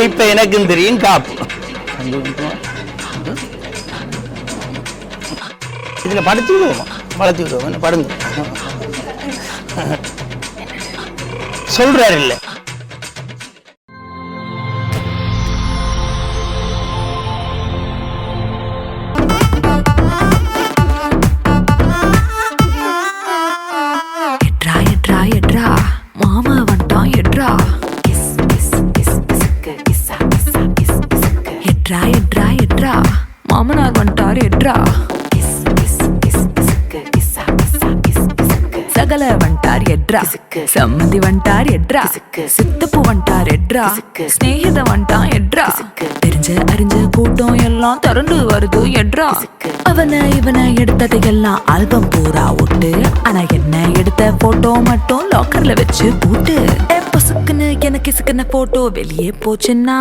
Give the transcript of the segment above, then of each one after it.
இப்ப எனக்கும் தெரியும் காப்பு. இதுல படுத்து விடுவோம், வளர்த்து விடுவோம், படுங்க சொல்றாரு இல்ல. மாமா வந்துட்டான் எட்ரா. எட்ரா எட்ரா எட்ரா மாமனார் வந்துட்டார் எட்ரா. சகல வந்துட்டார் எட்ரா. சம்மந்தி வந்துட்டார் எட்ரா. சித்தப்பு வந்துட்டார் எட்ரா. ஸ்நேகித வந்துட்டான் எட்ரா. தெரிஞ்ச அறிஞ்ச கூட்டம் எல்லாம் திரண்டு வருது எட்ரா. அவனை இவனை எடுத்தது எல்லாம் ஆல்பம் பூரா ஒட்டு. ஆனா என்ன எடுத்த போட்டோ மட்டும் லாக்கர்ல வச்சு பூட்டு. பசுக்குன்னு எனக்கு சிக்கன போட்டோ வெளியே போச்சுன்னா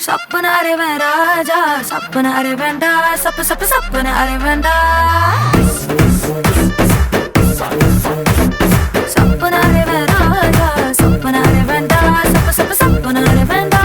சப்பன அரைவன் ராஜா. சப்பன அரை வேண்டா, சப்பு சப்பு சப்பன அரை வேண்டா. சப்பன அரைவன் ராஜா. சப்பன அரை வேண்டா, சப்பு சப்பு சப்பன அரை வேண்டா.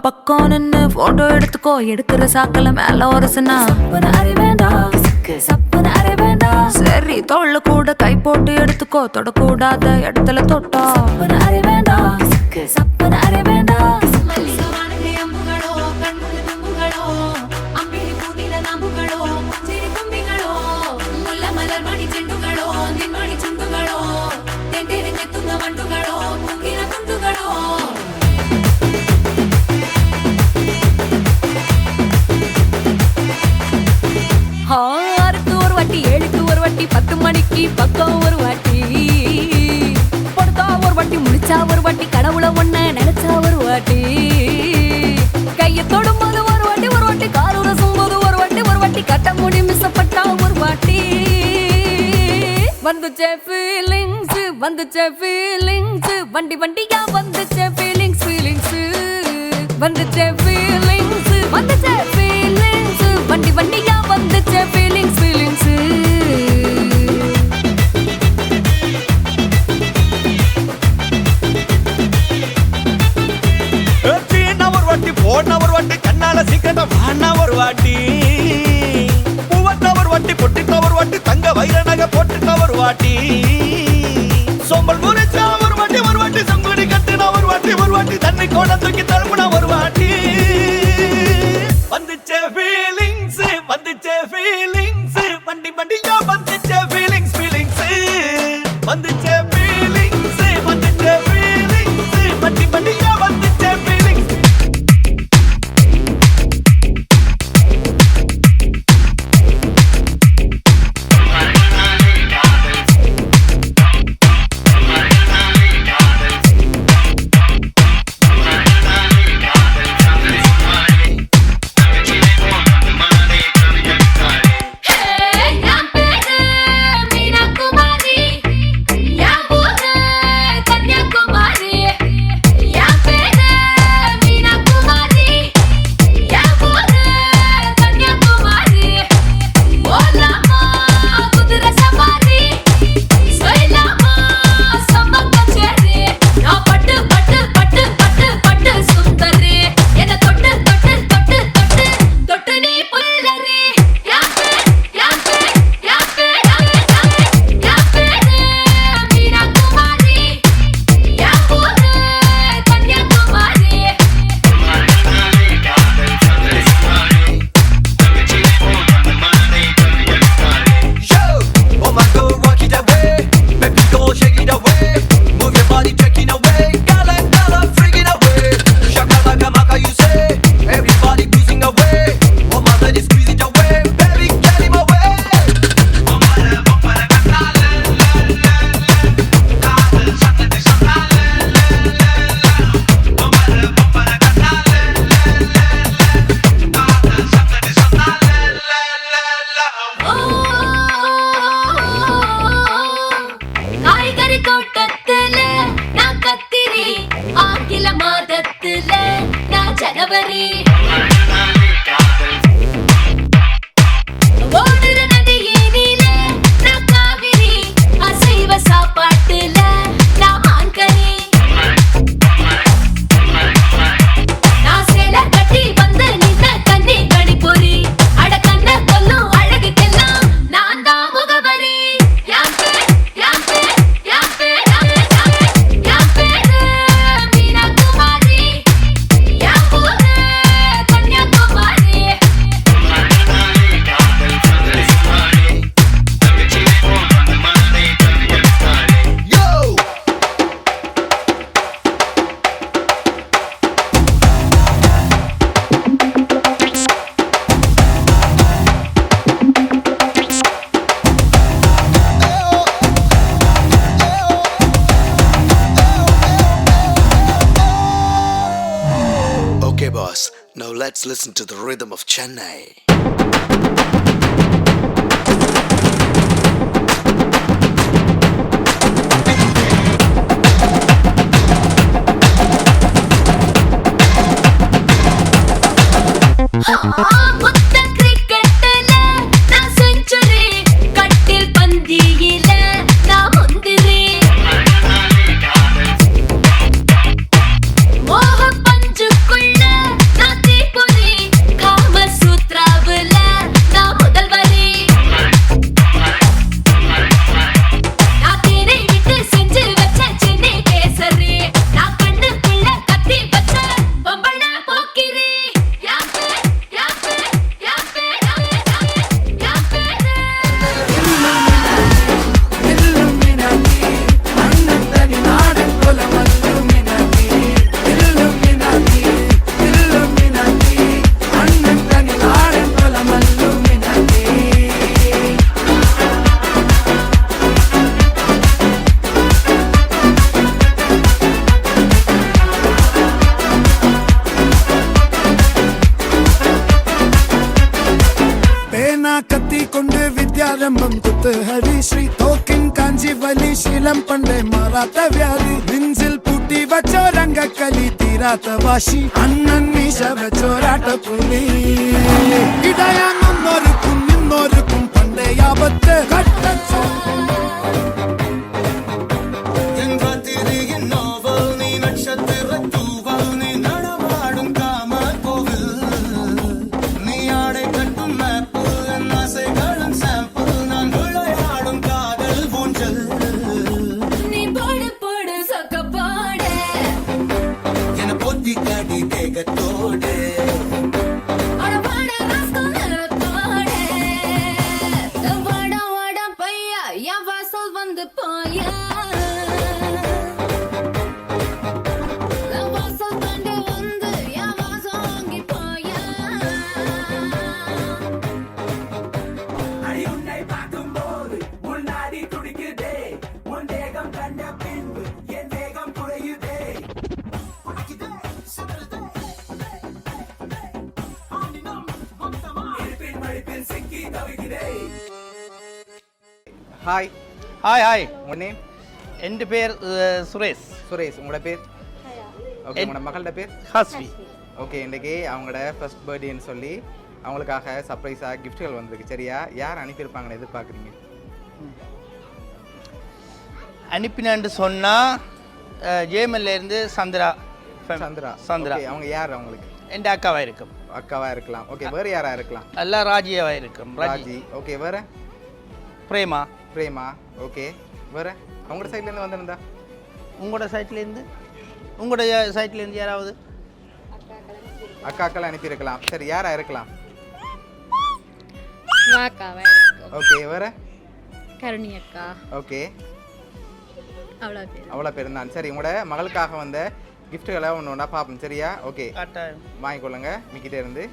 பக்கம் நின்னு போட்டோ எடுத்துக்கோ. எடுக்கிற சாக்கல மேல ஒரசுனா சப்பன அரை வேண்டா. சப்பன அரை வேண்டா. சரி தோல்ல கூட கை போட்டு எடுத்துக்கோ. தொடக்கூடாத இடத்துல தொட்டா சப்பன அரை வேண்டா. சப்பன அரை வேண்டா. ஆறுக்கு ஒரு வாட்டி, ஏழுக்கு ஒரு வாட்டி, 10 மணிக்கு பக்கம் ஒரு வாட்டி. பொடுத்தா ஒரு வாட்டி, முடிச்சா ஒரு வாட்டி, கடவுளை ஒண்ண நினைச்சா ஒரு வாட்டி. கைய தொடும் போது ஒரு வாட்டி, ஒரு வாட்டி காரூர சும்போது ஒரு வாட்டி, ஒரு வாட்டி கட்ட முடி மிஸ்ஸப்பட்டா ஒரு வாட்டி. வந்துச்சே ஃபீலிங்ஸ், வந்துச்சே ஃபீலிங்ஸ், வண்டி வண்டியா வந்துச்சே ஃபீலிங்ஸ், ஃபீலிங்ஸ் வந்துச்சே ஃபீலிங்ஸ், வந்துச்சே ஃபீலிங்ஸ், வண்டி வண்டியா வந்துச்சே ஃபீலிங்ஸ், ஃபீலிங்ஸ். ஒரு வாட்டி போன ஒரு வாட்டி கண்ணால சீக்கிரட்ட வாண்ணா ஒரு வாட்டி. பூவட்ட ஒரு வாட்டி பொட்டிட்ட ஒரு வாட்டி தங்க வைர நகை போட்டுட்ட ஒரு வாட்டி. சோம்பல் முறைச்சா ஒரு வாட்டி, ஒரு வாட்டி சங்குடி கட்டின ஒரு வாட்டி, ஒரு வாட்டி தண்ணி கோட தூக்கி தழுப்புன ஒரு வாட்டி. வந்துச்சே ஃபீலிங்ஸ், வந்துச்சே ஃபீலிங்ஸ், வண்டி வண்டியா வந்துச்சே ஃபீலிங்ஸ், ஃபீலிங்ஸ் வந்துச்சே ஃபீலிங்ஸ், வந்துச்சே ஃபீலிங்ஸ், வண்டி வண்டியா வந்துச்சே feelings. let's listen to the rhythm of Chennai. Vidyarambham குத்து ஹரி ஸ்ரீ தோக்கின் காஞ்சி வலி ஷீலம் பண்டை மாறாத்த வியாதி நெஞ்சில் பூட்டி வச்சோ ரங்க கலி தீராத்த வாஷி அண்ணன் மீச வச்சோராட்ட புலி இடையான் முன்னோருக்கும் இன்னொருக்கும் பண்டை ஆபத்து கட்டச்சோ ஹாய் ஹாய் ஹாய் உங்கள் நேம்? என் பேர் சுரேஷ். சுரேஷ். உங்களோட பேர்? ஓகே. உங்களோட மகளோட பேர்? ஹஸ்வி. ஓகே. இன்றைக்கி அவங்களோட ஃபர்ஸ்ட் பர்த்டேன்னு சொல்லி அவங்களுக்காக சர்ப்ரைஸாக கிஃப்ட்டுகள் வந்திருக்கு. சரியா? யார் அனுப்பியிருப்பாங்கன்னு எதிர்பார்க்குறீங்க? அனுப்பினான்னு சொன்னால் ஜேமல்லேருந்து சந்திரா. சந்திரா. சந்திரா. அவங்க யார் அவங்களுக்கு? என் அக்காவாக இருக்கும். அக்காவாக இருக்கலாம். ஓகே. வேறு யாராக இருக்கலாம்? எல்லாம் ராஜியாவாக இருக்கும். ராஜி. ஓகே. வேறு? பிரேமா. பிரேமா. ஓகே. வேறு? அவங்களோட சைட்லேருந்து வந்திருந்தா? உங்களோட சைட்லேருந்து? உங்களுடைய சைட்லேருந்து யாராவது? அக்காக்கள் அனுப்பியிருக்கலாம். சரி, யாராக இருக்கலாம்? ஓகே. வேறு? கருணி அக்கா. ஓகே. அவ்வளோ பேர் தான். சரி, உங்களோட மகளுக்காக வந்த கிஃப்ட்டுகளை ஒன்று ஒன்றா பார்ப்போம். சரியா? ஓகே. வாங்கிக்கொள்ளுங்க மிக்கிட்டே இருந்து.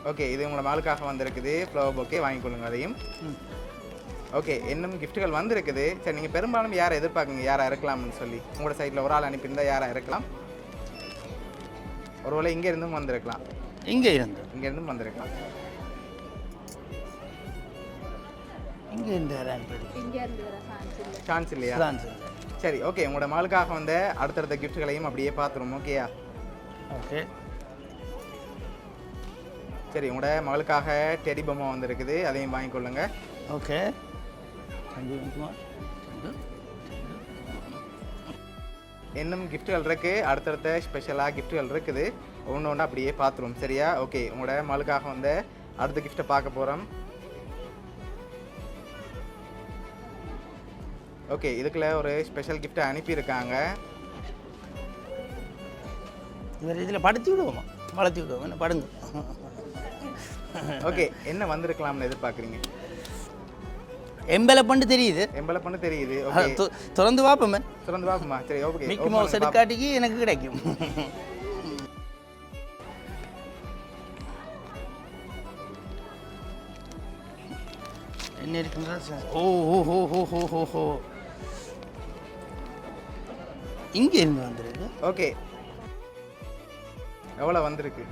ஓகே. இது உங்களோட மகளுக்காக வந்திருக்குது ஃப்ளவர் பொக்கே. வாங்கிக்கொள்ளுங்க அதையும். ஓகே. இன்னும் கிஃப்ட்டுகள் வந்திருக்குது. சரி, நீங்கள் பெரும்பாலும் யாரை எதிர்பார்க்குங்க யாராக இருக்கலாம்னு சொல்லி? உங்களோட சைடில் ஒரு ஆள் அனுப்பியிருந்தால் யாராக இருக்கலாம்? ஒருவேளை இங்கே இருந்தும் வந்திருக்கலாம். இங்கேருந்தும் வந்திருக்கலாம். சான்ஸ் இல்லையா? சரி, ஓகே. உங்களோட மகளுக்காக வந்த அடுத்தடுத்த கிஃப்ட்டுகளையும் அப்படியே பார்த்துருவோம். ஓகேயா? ஓகே. சரி, உங்களோட மகளுக்காக டெடி பொம்மை வந்திருக்குது, அதையும் வாங்கிக்கொள்ளுங்க. ஓகே. இன்னும் கிஃப்ட்டுகள் இருக்குது. அடுத்தடுத்த ஸ்பெஷலாக கிஃப்ட்டுகள் இருக்குது. ஒன்று ஒன்று அப்படியே பார்த்துருவோம். சரியா? ஓகே. உங்களோட மகளுக்காக வந்த அடுத்த கிஃப்ட்டை பார்க்க போகிறோம். ஓகே. இதுக்குள்ள ஒரு ஸ்பெஷல் கிஃப்ட்டை அனுப்பியிருக்காங்க. இதில் படுத்தி விடுவோமா? வளர்த்தி விடுவோம். என்ன படுங்க. ஓகே. என்ன வந்திருக்கலாம்னு எதிர்பார்க்குறீங்க? எம்பலப்பண்டு தெரியுது. எம்பலப்பண்டு தெரியுது. ஓகே. திறந்து பார்ப்போமே. திறந்து பார்ப்போமா? சரி, ஓகே. மிக்கி மவுஸ் எடுக்காட்டிக்கு எனக்கு கிடைக்கும். என்ன இருக்குங்களா? ஓ ஓ ஹோ ஹோ ஹோ ஹோ ஹோ. இங்கே இருந்து வந்திருக்கு. ஓகே, எவ்வளோ வந்திருக்கு?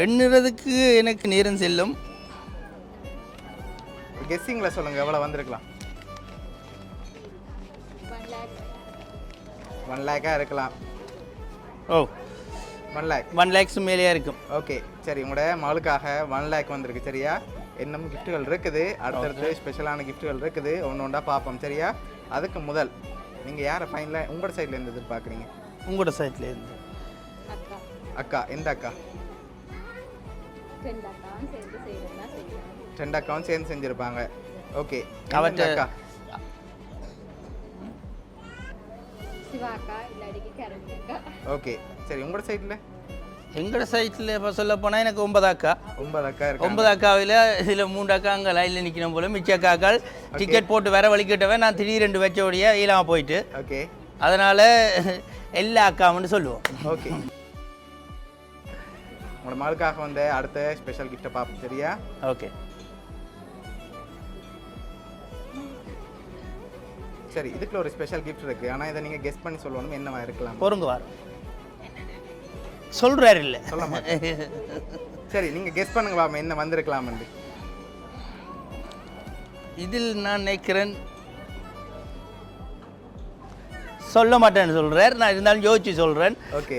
எண்ணுறதுக்கு எனக்கு நேரம் செல்லும். கெஸ்ஸிங்கில் சொல்லுங்கள், எவ்வளோ வந்திருக்கலாம்? 1 லேக்காக இருக்கலாம். ஓ, 1 லேக் 1 lakhs மேலேயா இருக்கும். ஓகே, சரி. உங்களோட மகளுக்காக 1 லேக் வந்திருக்கு, சரியா? இன்னும் கிஃப்ட்டுகள் இருக்குது, அடுத்தடுத்து ஸ்பெஷலான கிஃப்ட்டுகள் இருக்குது, ஒன்று ஒன்றா பார்ப்போம், சரியா? அதுக்கு முதல் நீங்கள் யாரை ஃபைனலாக உங்களோட சைட்லேருந்து எதிர்பார்க்குறீங்க? உங்களோட சைட்லேருந்து. அக்கா அக்கா, எந்த அக்கா? 2 அக்காவும் சேர்ந்து செய்யறதா செய்யணும். 2 அக்காவும் சேர்ந்து செஞ்சுருப்பாங்க. ஓகே, அவற்றை அக்கா சிவா அக்கா இல்லாடிக்கு கருணி அக்கா. ஓகே, சரி. உங்களோட சைடில்? எங்களோட சைட்டில் இப்போ சொல்ல போனால் எனக்கு 9 அக்கா. 9 அக்கா இருக்கு. 9 அக்காவில் இதில் 3 அக்கா அங்கே லைனில் நிற்கணும் போல. மிச்ச அக்காக்கள் டிக்கெட் போட்டு வர வலிக்கிட்டவன் நான் திடீரெண்டு வச்சோடைய இல்லாமல் போயிட்டு, ஓகே, அதனால் எல்லா அக்காவுன்னு சொல்லுவோம். ஓகே. உங்களோட மகளுக்காக வந்து அடுத்த ஸ்பெஷல் கிஃப்ட்டை பார்ப்போம், சரியா? ஓகே, சரி. இதுக்குள்ள ஒரு ஸ்பெஷல் கிஃப்ட் இருக்குது, ஆனால் இதை நீங்கள் கெஸ் பண்ணி சொல்லணும் என்னவா இருக்கலாம். பொறுங்க வாரம் சொல்கிறாரு இல்லை சொல்ல மாட்டேன். சரி, நீங்கள் கெஸ் பண்ணுங்க பாப்போம் என்ன வந்திருக்கலாம்னு. இதில் நான் நினைக்கிறேன் சொல்ல மாட்டேன்னு சொல்கிறார். நான் இருந்தாலும் யோசிச்சு சொல்கிறேன். ஓகே,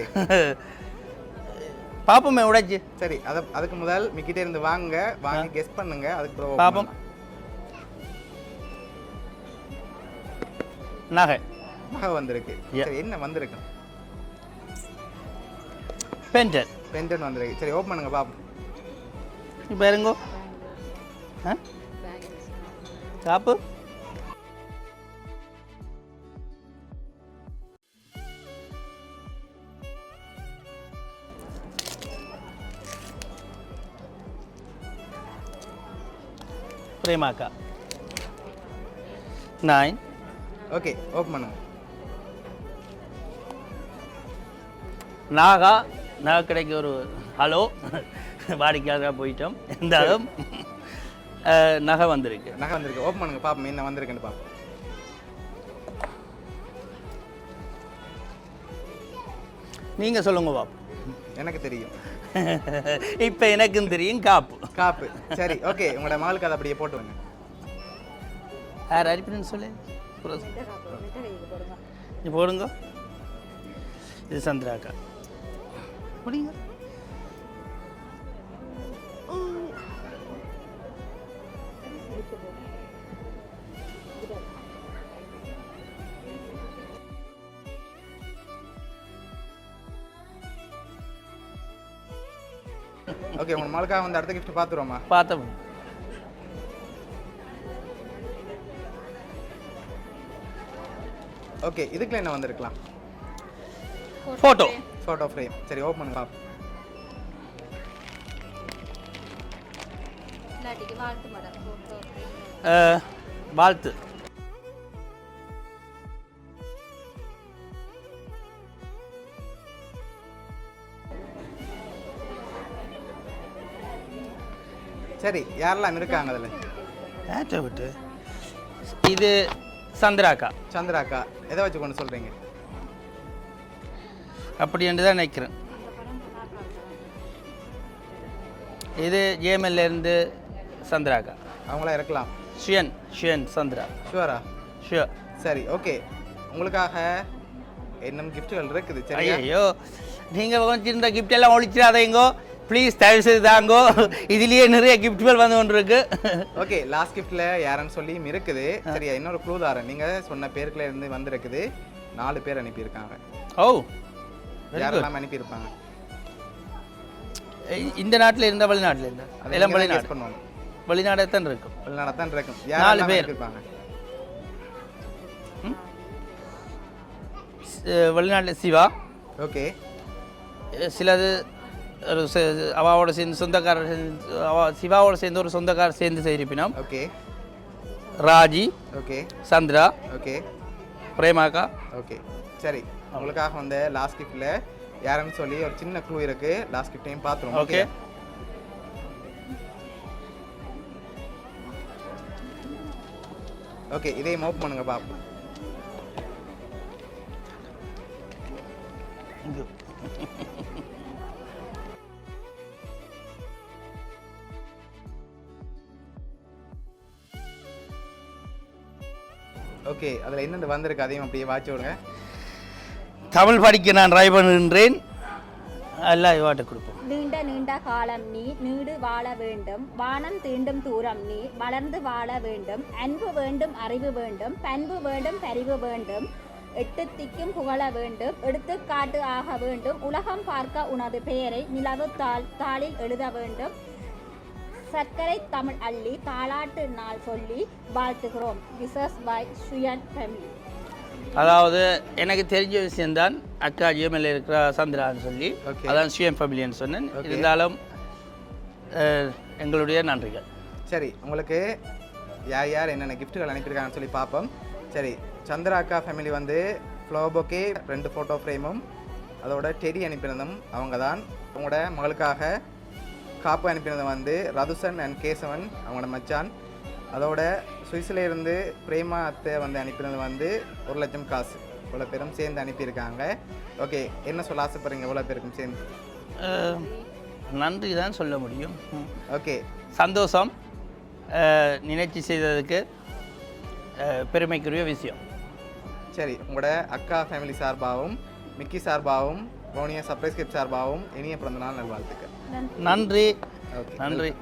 பாப்போமே உடைச்சு. சரி. அதுக்கு முதல் மிக்கிட்டே இருந்து வாங்க கெஸ் பண்ணுங்க, அதுக்கு பிறகு பாப்போம். நகை மக வந்திருக்கு. சரி, என்ன வந்திருக்கு? பென்டன். பென்டன் வந்திருக்கு. சரி, ஓப்பன் பண்ணுங்க பாப்போம். இப்போ இருங்கோ. ஆ சாப்பு. பிரேமாக்கா 9. ஓகே, ஓப்பன் பண்ணுங்க. நாகா கடைக்கு ஒரு ஹலோ வாடிக்கையாளராக போயிட்டோம். இருந்தாலும் நகை வந்திருக்கு. நகை வந்திருக்கு. ஓப்பன் பண்ணுங்க பாப்போம் என்ன வந்திருக்குன்னு பாப்போம். நீங்கள் சொல்லுங்க பாப்போம். எனக்கு தெரியும். இப்போ எனக்கும் தெரியும். காப்பு. சரி, ஓகே. உங்களோட மகளுக்கு அதை அப்படியே போட்டு வாங்க. யார் அரிப்பின்னு சொல்லு. நீ போடுங்க. இது சந்திராக்கா. முடியுங்க. ஓகே, உங்க மகளுக்காக வந்து அடுத்த கிஃப்ட் பார்த்துருவோமா? பார்த்தோம். ஓகே, இதுக்குள்ள என்ன வந்திருக்கலாம்? Photo frame. சரி, ஓப்பன் பண்ணுங்க பாப்போம். இல்லாடிக்கு வாழ்த்து மேடம். வாழ்த்து. சரி, யாரெல்லாம் இருக்காங்க அதில்? ஏற்ற விட்டு இது சந்திராக்கா. சந்திராக்கா. எதை வச்சு கொண்டு சொல்கிறீங்க? அப்படி என்று தான் நினைக்கிறேன். இது ஜேஎம்எல்லேருந்து சந்திராக்கா. அவங்களா இருக்கலாம். ஷியன் சந்திரா. ஷுவரா? ஷுவர். சரி, ஓகே. உங்களுக்காக இன்னும் கிஃப்ட்டுகள் இருக்குது, சரி? ஐயோ, நீங்கள் வச்சிருந்த கிஃப்ட் எல்லாம் ஒழிச்சிடாதீங்கோ ப்ளீஸ், தயவு செய்து தாங்கோ. இதுலேயே நிறைய கிஃப்ட்கள் வந்து கொண்டு இருக்கு. ஓகே, லாஸ்ட் கிஃப்ட்டில் யாருன்னு சொல்லியும் இருக்குது, சரியா? இன்னொரு க்ளூ தாரேன். நீங்கள் சொன்ன பேருக்குள்ள இருந்து வந்திருக்குது. 4 பேர் அனுப்பியிருக்காங்க. ஓ, யாரெல்லாம் அனுப்பியிருப்பாங்க? இந்த நாட்டில் இருந்தால் வெளிநாட்டில் இருந்தால் எல்லாம் வெளிநாடு பண்ணுவாங்க. வெளிநாடே தான் இருக்கும். வெளிநாடு தான் இருக்கும். 4 பேர் இருப்பாங்க. வெளிநாட்டில் சிவா. ஓகே. சிலது ஒரு அவாவோட சேர்ந்து சொந்தக்காரர், சிவாவோட சேர்ந்து ஒரு சொந்தக்காரர் சேர்ந்து செய்திருப்பினோம். Okay. Raji. Okay. Chandra. Okay. பிரேமாக்கா. ஓகே, சரி. உங்களுக்காக வந்து லாஸ்ட் கிஃப்ட்டில் யாருன்னு சொல்லி ஒரு சின்ன க்ளூ இருக்கு. லாஸ்ட் கிஃப்ட்டையும் பார்த்துருவோம். ஓகே. ஓகே, இதையும் ஓப்பன் பண்ணுங்க பாப்போம். ஓகே அதில் என்னென்ன வந்திருக்கு அதையும் அப்படியே வாட்சி விடுங்க. தமிழ் படிக்க நான் ட்ரை பண்ணுகின்றேன். எல்லாம் இவாட்ட கொடுப்போம். நீண்ட நீண்ட காலம் நீ நீடு வாழ வேண்டும், வானம் தீண்டும் தூரம் நீ வளர்ந்து வாழ வேண்டும், அன்பு வேண்டும் அறிவு வேண்டும், பண்பு வேண்டும் பரிவு வேண்டும், எட்டு திக்கும் புகழ வேண்டும், எடுத்துக்காட்டு ஆக வேண்டும், உலகம் பார்க்க உனது பெயரை நிலவு தாளில் எழுத வேண்டும், சர்க்கரை தமிழ் அள்ளி தாளாட்டு நாள் சொல்லி வாழ்த்துகிறோம். Wishes by Suyan family. அதாவது எனக்கு தெரிஞ்ச விஷயம்தான், அக்கா ஜிஎம்எல் இருக்கிற சந்திரான்னு சொல்லி அதான் சுயம் ஃபேமிலின்னு சொன்னேன். இருந்தாலும் எங்களுடைய நன்றிகள். சரி, உங்களுக்கு யார் யார் என்னென்ன கிஃப்ட்டுகள் அனுப்பியிருக்காங்கன்னு சொல்லி பார்ப்போம். சரி, சந்திரா அக்கா ஃபேமிலி வந்து ஃப்ளவர் பொக்கே 2 ஃபோட்டோ ஃப்ரேமும் அதோட டெடி அனுப்பினதும் அவங்க தான். அவங்களோட மகளுக்காக காப்பு அனுப்பினது வந்து ரதுசன் அண்ட் கேசவன் அவங்களோட மச்சான். அதோட சுவிஸில் இருந்து பிரேமா அத்தை வந்து அனுப்பினது வந்து 1 லட்சம் காசு. இவ்வளோ பேரும் சேர்ந்து அனுப்பியிருக்காங்க. ஓகே, என்ன சொல்ல ஆசைப்படுறீங்க இவ்வளோ பேருக்கும் சேர்ந்து? நன்றி தான் சொல்ல முடியும். ஓகே, சந்தோஷம். நினைச்சு செய்ததுக்கு பெருமைக்குரிய விஷயம். சரி, உங்களோட அக்கா ஃபேமிலி சார்பாகவும் மிக்கி சார்பாகவும் போனியா சர்ப்ரைஸ் கிஃப்ட் சார்பாகவும் இனிய பிறந்தநாள் நல்வாழ்த்துக்கள். நன்றி. ஓகே, நன்றி.